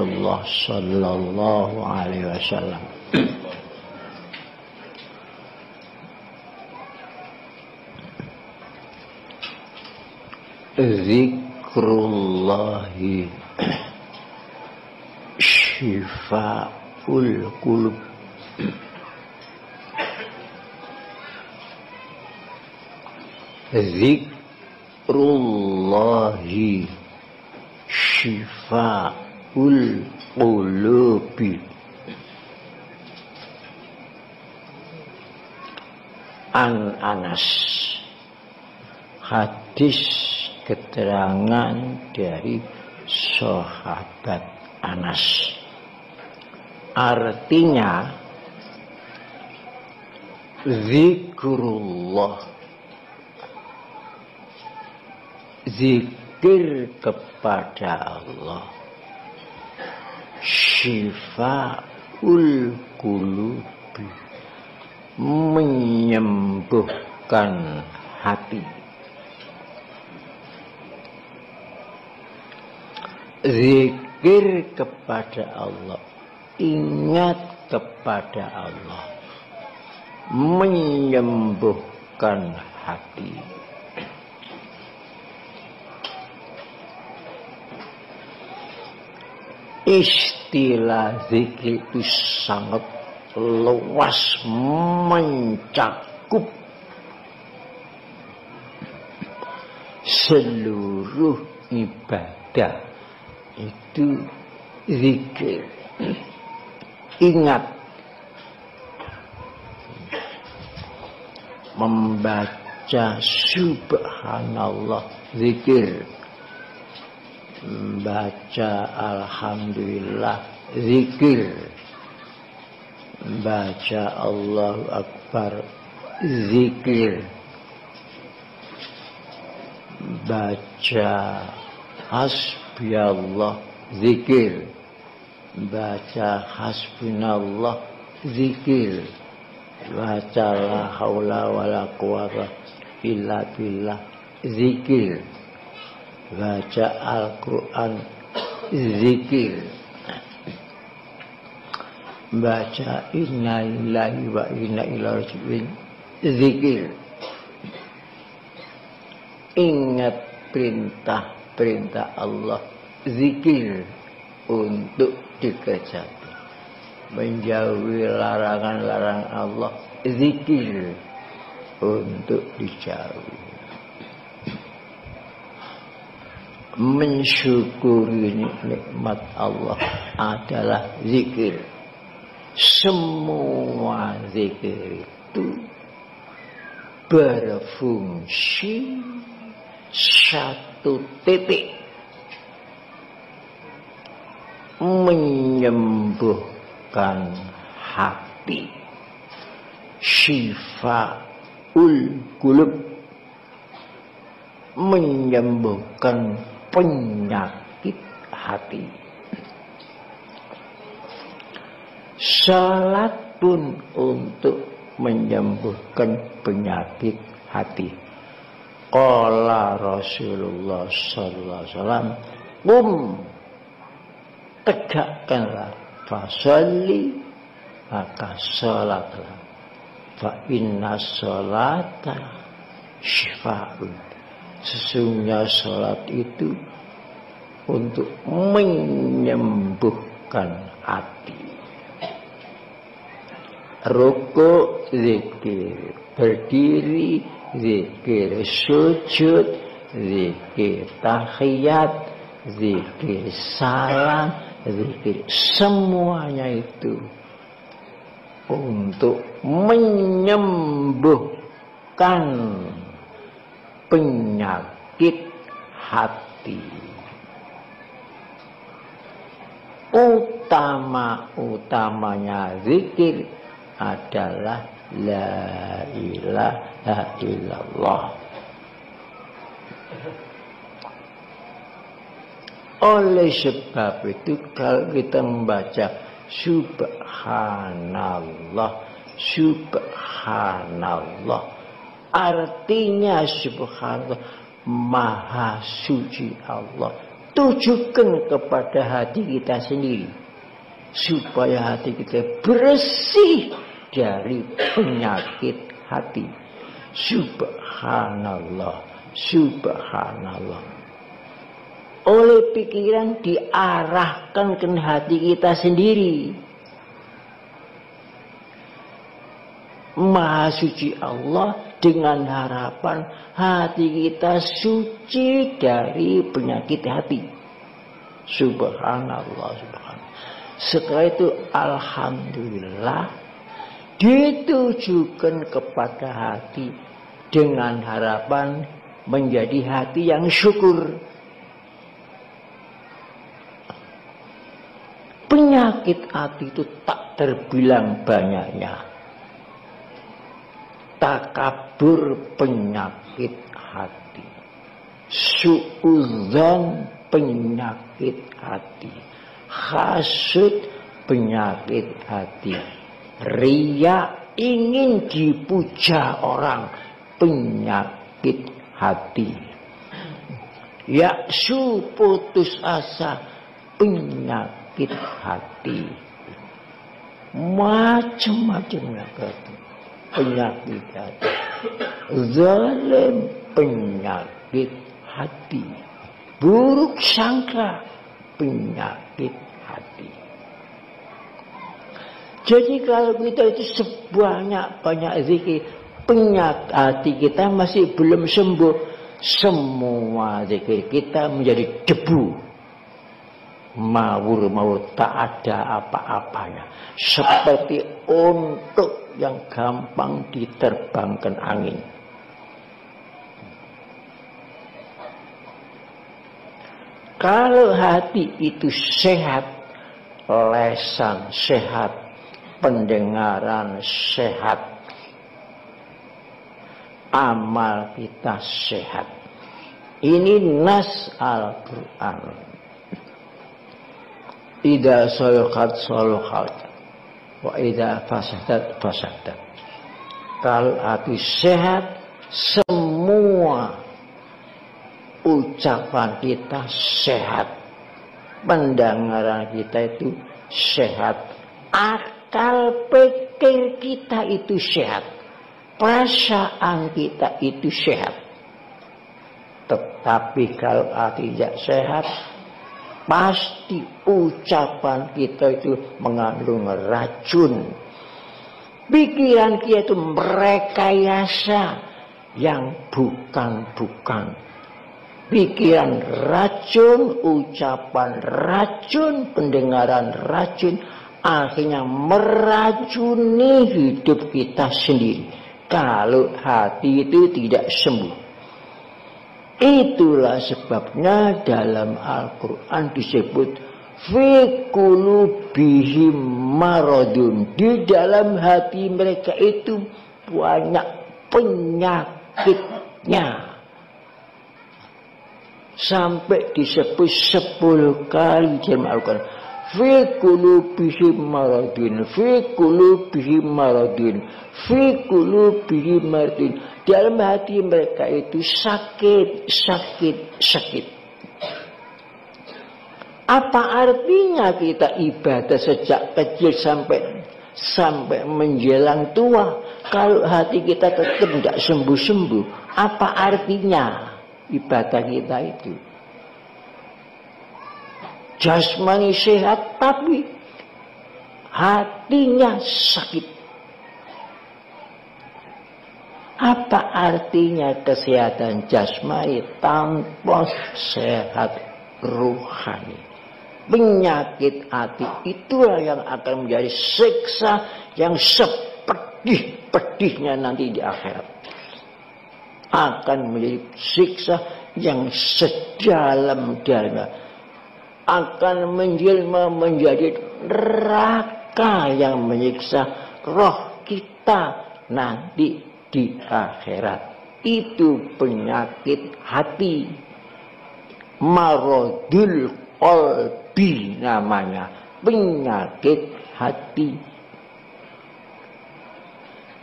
Rasulullah sallallahu alaihi wasallam. Zikrullahi syifaul qulub. Zikrullahi syifaul qulubi. An Anas, hadis keterangan dari sahabat Anas. Artinya zikrullah, zikir kepada Allah, syifaul qulubi, menyembuhkan hati. Zikir kepada Allah, ingat kepada Allah, menyembuhkan hati. Istilah zikir itu sangat luas, mencakup seluruh ibadah. Itu zikir. Ingat, membaca subhanallah zikir, membaca alhamdulillah zikir, membaca Allahu Akbar zikir, baca hasbiyallah zikir, baca hasbunallah zikir, baca la haula wala quwata illa billah zikir, baca Al-Quran zikir, baca inna lillahi wa inna ilaihi raji'un zikir. Ingat perintah Allah zikir untuk dikerjakan, menjauhi larangan-larangan Allah zikir untuk dijauhi. Mensyukuri nikmat Allah adalah zikir. Semua zikir itu berfungsi satu titik, menyembuhkan hati, syifaul qulub, menyembuhkan penyakit hati. Salat pun untuk menyembuhkan penyakit hati. Qala Rasulullah sallallahu alaihi wasallam, qum, tegakkanlah, fasalli, maka salatlah, fa inna salata syifa'un, sesungguhnya salat itu untuk menyembuhkan hati. Rukuk zikir, berdiri zikir, sujud zikir, tahiyat zikir, salam zikir, semuanya itu untuk menyembuhkan penyakit hati. Utama-utamanya zikir adalah la ilaha illallah. Oleh sebab itu kalau kita membaca subhanallah, subhanallah, artinya subhanallah, maha suci Allah, tujukan kepada hati kita sendiri, supaya hati kita bersih dari penyakit hati. Subhanallah, subhanallah. Oleh pikiran diarahkan ke hati kita sendiri. Maha suci Allah dengan harapan hati kita suci dari penyakit hati. Subhanallah, subhanallah. Setelah itu alhamdulillah ditujukan kepada hati dengan harapan menjadi hati yang syukur. Penyakit hati itu tak terbilang banyaknya. Takabur penyakit hati, suudzon penyakit hati, hasud penyakit hati, riya ingin dipuja orang penyakit hati, yaksu putus asa penyakit hati, macam-macamnya penyakit hati, zalim penyakit hati, buruk sangka penyakit hati. Jadi kalau kita itu sebanyak-banyak zikir, penyakit hati kita masih belum sembuh. Semua zikir kita menjadi debu, mawur-mawur, tak ada apa-apanya, seperti untuk yang gampang diterbangkan angin. Kalau hati itu sehat, lesan sehat, pendengaran sehat, amal kita sehat. Ini nas Al-Quran. Idza saluhat saluhat wa idza fasadat fasadat. Kalau hati sehat, semua ucapan kita sehat, pendengaran kita itu sehat, akal pikir kita itu sehat, perasaan kita itu sehat. Tetapi kalau hati tidak sehat, pasti ucapan kita itu mengandung racun. Pikiran kita itu merekayasa yang bukan-bukan. Pikiran racun, ucapan racun, pendengaran racun, akhirnya meracuni hidup kita sendiri. Kalau hati itu tidak sembuh. Itulah sebabnya dalam Al-Quran disebut fi qulubihim maradun. Di dalam hati mereka itu banyak penyakitnya. Sampai disebut 10 kali dalam Al-Quran. Fi qulubihim maradun, fi qulubihim maradun, fi qulubihim maradun. Dalam hati mereka itu sakit, sakit, sakit. Apa artinya kita ibadah sejak kecil sampai menjelang tua, kalau hati kita tetap tidak sembuh-sembuh? Apa artinya ibadah kita itu? Jasmani sehat tapi hatinya sakit. Apa artinya kesehatan jasmani tanpa sehat ruhani? Penyakit hati itulah yang akan menjadi siksa yang sepedih-pedihnya nanti di akhirat. Akan menjadi siksa yang sedalam-dalamnya. Akan menjelma menjadi neraka yang menyiksa roh kita nanti di akhirat. Itu penyakit hati, maradul qalbi namanya, penyakit hati.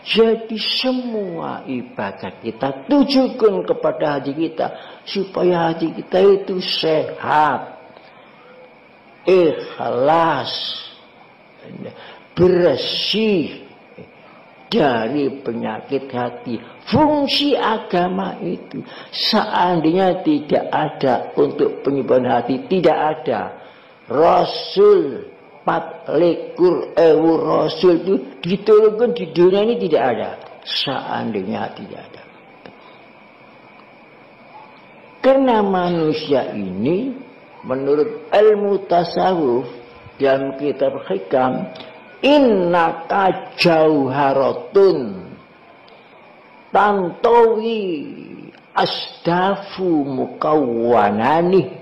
Jadi semua ibadah kita tujukan kepada hati kita supaya hati kita itu sehat, ikhlas, bersih dari penyakit hati. Fungsi agama itu seandainya tidak ada untuk penyembuhan hati, tidak ada. Rasul 24.000 Rasul itu ditolongkan di dunia ini tidak ada. Seandainya tidak ada. Karena manusia ini menurut ilmu tasawuf dalam kitab Hikam, innaka jauharatun tantawi asdafu mukawwanani.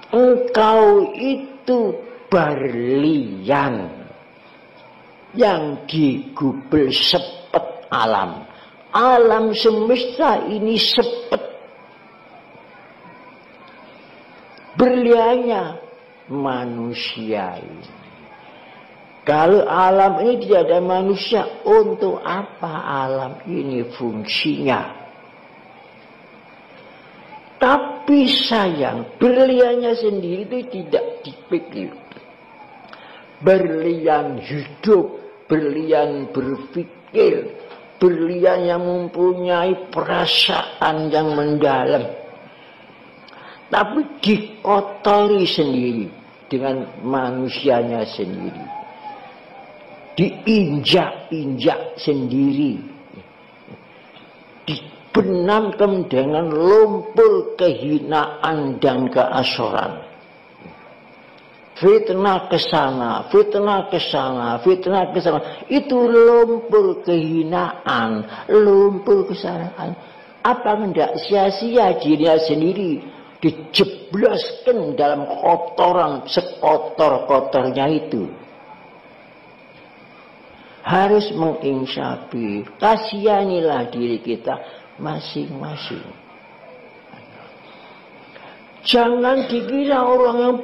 Engkau itu berlian yang digubel sepet alam. Alam semesta ini sepet. Berliannya manusia ini. Kalau alam ini tidak ada manusia, untuk apa alam ini fungsinya? Tapi sayang, berliannya sendiri itu tidak dipikir. Berlian hidup, berlian berpikir, berlian yang mempunyai perasaan yang mendalam. Tapi dikotori sendiri dengan manusianya sendiri. Diinjak-injak sendiri, dibenamkan dengan lumpur kehinaan dan keasoran. Fitnah ke sana, fitnah ke sana, fitnah ke sana. Itu lumpur kehinaan, lumpur kesalahan. Apa hendak sia-sia dirinya sendiri dijebloskan dalam kotoran sekotor-kotornya itu? Harus menginsafi, kasihanilah diri kita masing-masing. Jangan dikira orang yang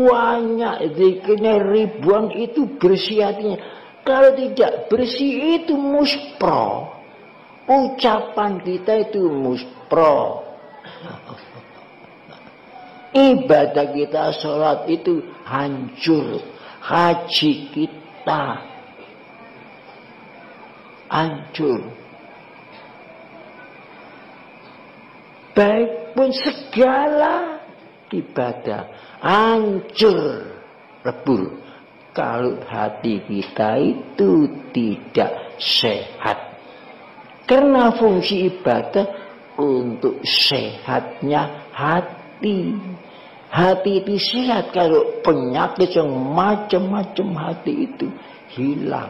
banyak zikirnya ribuan itu bersih hatinya. Kalau tidak bersih itu muspro. Ucapan kita itu muspro. Ibadah kita, sholat itu hancur. Haji kita hancur. Baik pun segala ibadah hancur lebur kalau hati kita itu tidak sehat. Karena fungsi ibadah untuk sehatnya hati. Hati itu sehat kalau penyakit yang macam-macam hati itu hilang.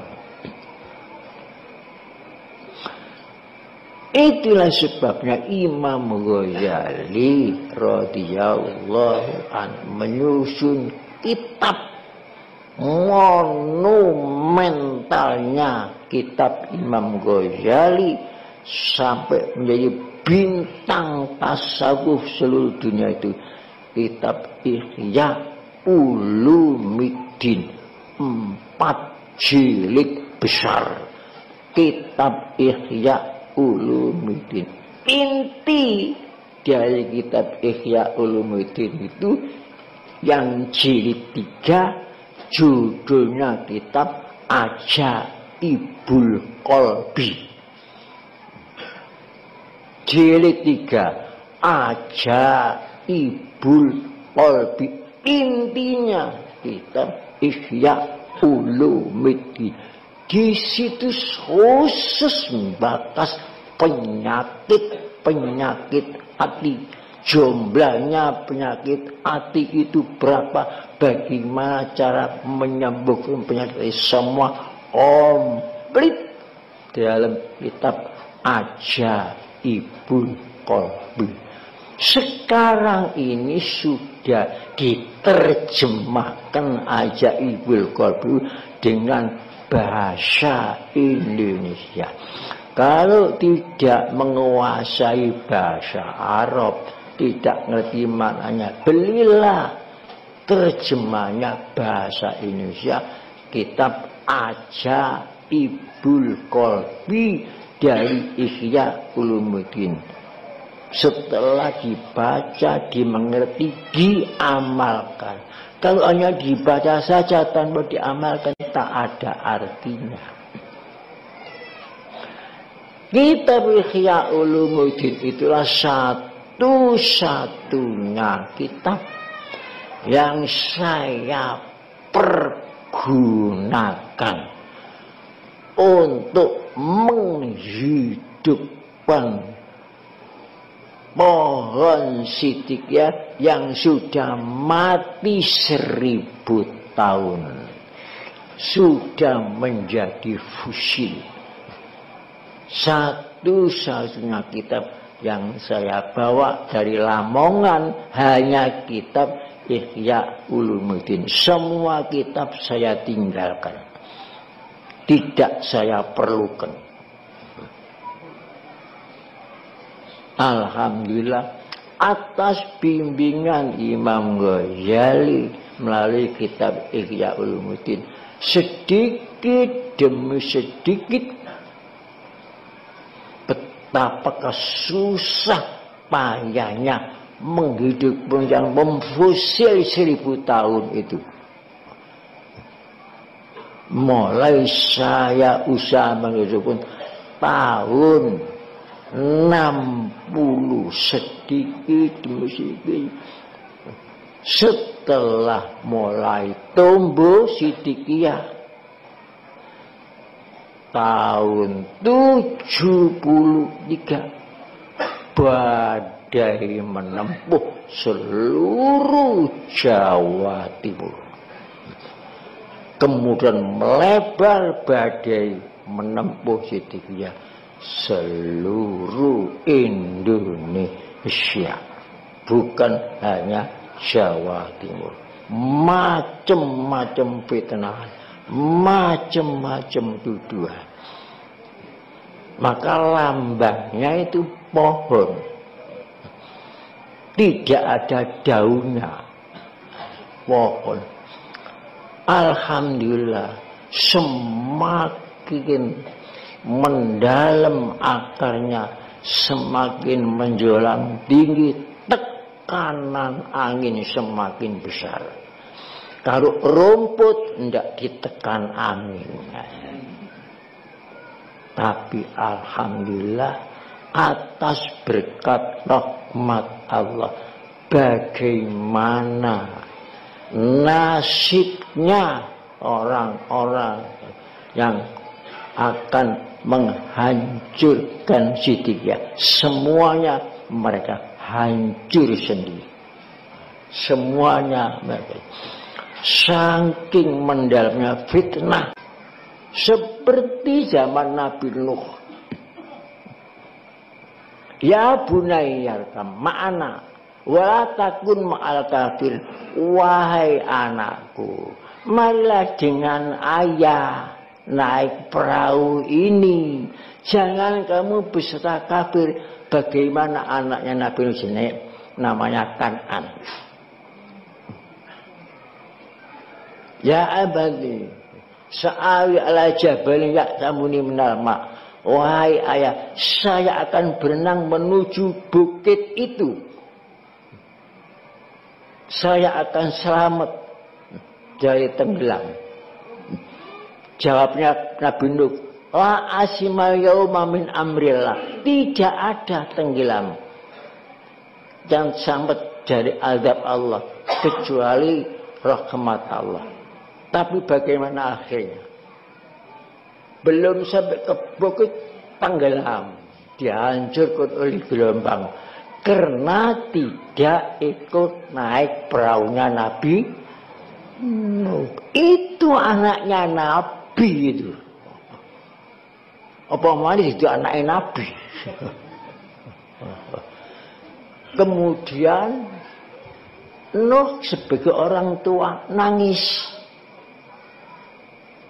Itulah sebabnya Imam Ghazali radhiyallahu anhu menyusun kitab monumentalnya, kitab Imam Ghazali sampai menjadi bintang tasawuf seluruh dunia itu, kitab Ihya Ulumuddin, 4 jilid besar. Kitab Ihya Ulumuddin. Inti dari kitab Ihya Ulumuddin itu yang jilid 3, judulnya kitab Ajaibul Qalbi. Jilid 3, Ajaibul Qalbi. Intinya kitab Ihya Ulumuddin. Di situ khusus membahas penyakit hati. Jumlahnya penyakit hati itu berapa? Bagaimana cara menyembuhkan penyakit semua komplit dalam kitab Ajaibul Qalbi. Sekarang ini sudah diterjemahkan Ajaibul Qalbi dengan bahasa Indonesia. Kalau tidak menguasai bahasa Arab, tidak ngerti maknanya, belilah terjemahnya bahasa Indonesia, kitab Ajaibul Ibul Qalbi dari Ihya Ulumuddin. Setelah dibaca, dimengerti, diamalkan. Kalau hanya dibaca saja tanpa diamalkan, tak ada artinya. Kitab Ihya Ulumuddin itulah satu-satunya kitab yang saya pergunakan untuk menghidupkan pohon Siddiqiyah yang sudah mati 1000 tahun, sudah menjadi fosil. Satu-satunya kitab yang saya bawa dari Lamongan hanya kitab Ihya Ulumuddin. Semua kitab saya tinggalkan, tidak saya perlukan. Alhamdulillah atas bimbingan Imam Ghazali melalui kitab Ihya Ulumuddin, sedikit demi sedikit betapa susah payahnya menghidupkan yang memfosil 1000 tahun itu. Mulai saya usaha menghidupkan tahun 60 sedikit demi sedikit. Setelah mulai tumbuh Siddiqiyah tahun 73, badai menempuh seluruh Jawa Timur. Kemudian melebar badai menempuh Siddiqiyah seluruh Indonesia, bukan hanya Jawa Timur. Macam-macam fitnah, macam-macam tuduhan. Maka lambangnya itu pohon, tidak ada daunnya, pohon. Alhamdulillah semakin mendalam akarnya, semakin menjulang tinggi, tekanan angin semakin besar. Kalau rumput tidak ditekan anginnya. Tapi alhamdulillah atas berkat rahmat Allah, bagaimana nasibnya orang-orang yang akan menghancurkan Siddiqiyah. Semuanya mereka hancur sendiri. Semuanya mereka. Saking mendalamnya fitnah, seperti zaman Nabi Nuh. Ya bunayya ma'ana wa takun ma'al kafir. Wahai anakku, marilah dengan ayah naik perahu ini. Jangan kamu beserta kafir. Bagaimana anaknya Nabi Nuh namanya Kan'an. Ya abadi sa'awi ala jabalin ya'tamuni minal ma'. Wahai ayah, saya akan berenang menuju bukit itu. Saya akan selamat dari tenggelam. Jawabnya Nabi Nuh, la asimal yauma min amrillah. Tidak ada tenggelam yang selamat dari azab Allah kecuali rahmat Allah. Tapi bagaimana akhirnya? Belum sampai ke bukit tenggelam, dihancurkan oleh gelombang karena tidak ikut naik perahunya Nabi Nuh. Itu anaknya Nabi itu. Apa manis itu anaknya Nabi. Kemudian Nuh sebagai orang tua nangis.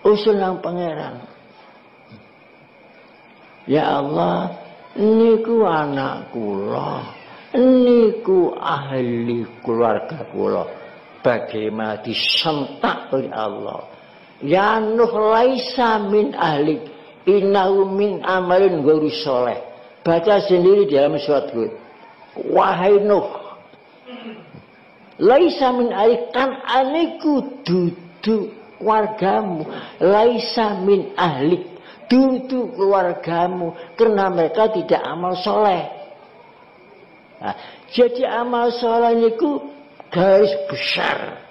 Usul nang pangeran. Ya Allah, niku anak kula, niku ahli keluarga kula. Bagaimana disentak oleh Allah. Ya Nuh laisa min ahlik, innahu min amalin ghairi sholeh. Baca sendiri dalam surat Hud. Wahai Nuh, laisa min ahlik, kan aniku duduk keluargamu. Laisa min ahlik, duduk keluargamu, karena mereka tidak amal soleh. Nah, jadi amal soleh itu garis besar.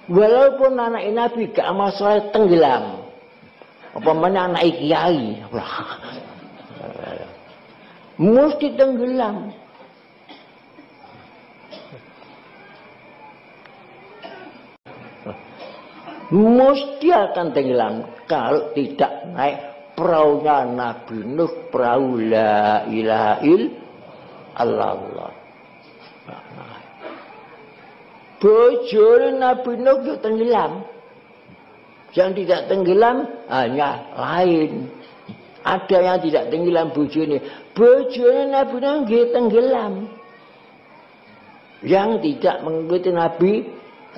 Walaupun anak Nabi gak amal soleh tenggelam, apa mana anak kiai, mesti tenggelam. Mesti akan tenggelam kalau tidak naik perahunya Nabi Nuh, perahu la ilaha illallah. Bojone Nabi Nuh itu tenggelam. Yang tidak tenggelam hanya lain. Ada yang tidak tenggelam bojone. Bojone Nabi Nuh itu tenggelam. Yang tidak mengikuti Nabi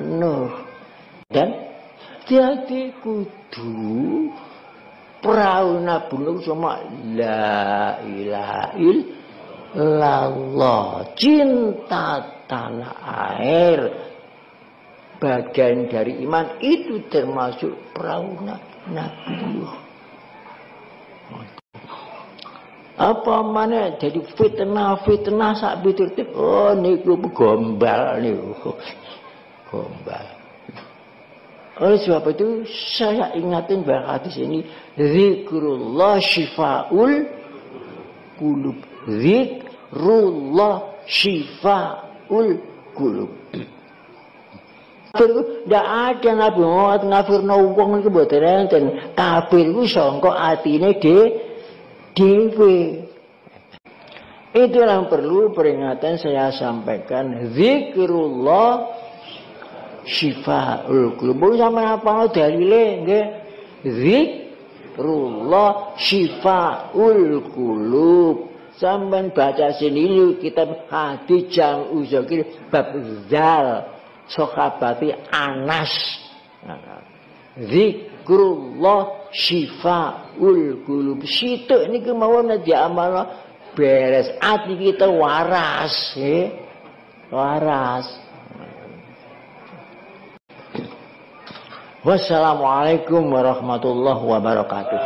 Nuh. Dan jadi kudu perahu Nabi Nuh cuma la ilaha illallah. Cinta tanah air. Bagian dari iman itu termasuk perahu Nabi Nuh. Apa mana jadi fitnah sak piturut. Oh niku gombal niku. Gombal. Oleh sebab itu saya ingatin bahwa hadis ini zikrullah syifaul qulub. Zikrullah syifaul qulub. Tidak ada Nabi Muhammad ngafirna wong itu mboten enten. Kafir ku sangka atine dhewe. Itu yang perlu peringatan saya sampaikan. Zikrullah syifaul qulub. Sampeyan apa dalile nggih? Zikrullah syifaul qulub. Sampeyan baca sendiri kitab hadis Jam'u Zakir bab zal. Sahabati Anas. Zikrullah syifaul qulub. Situ ini kemauan diamal beres. Hati kita waras. Waras. Wassalamualaikum warahmatullahi wabarakatuh.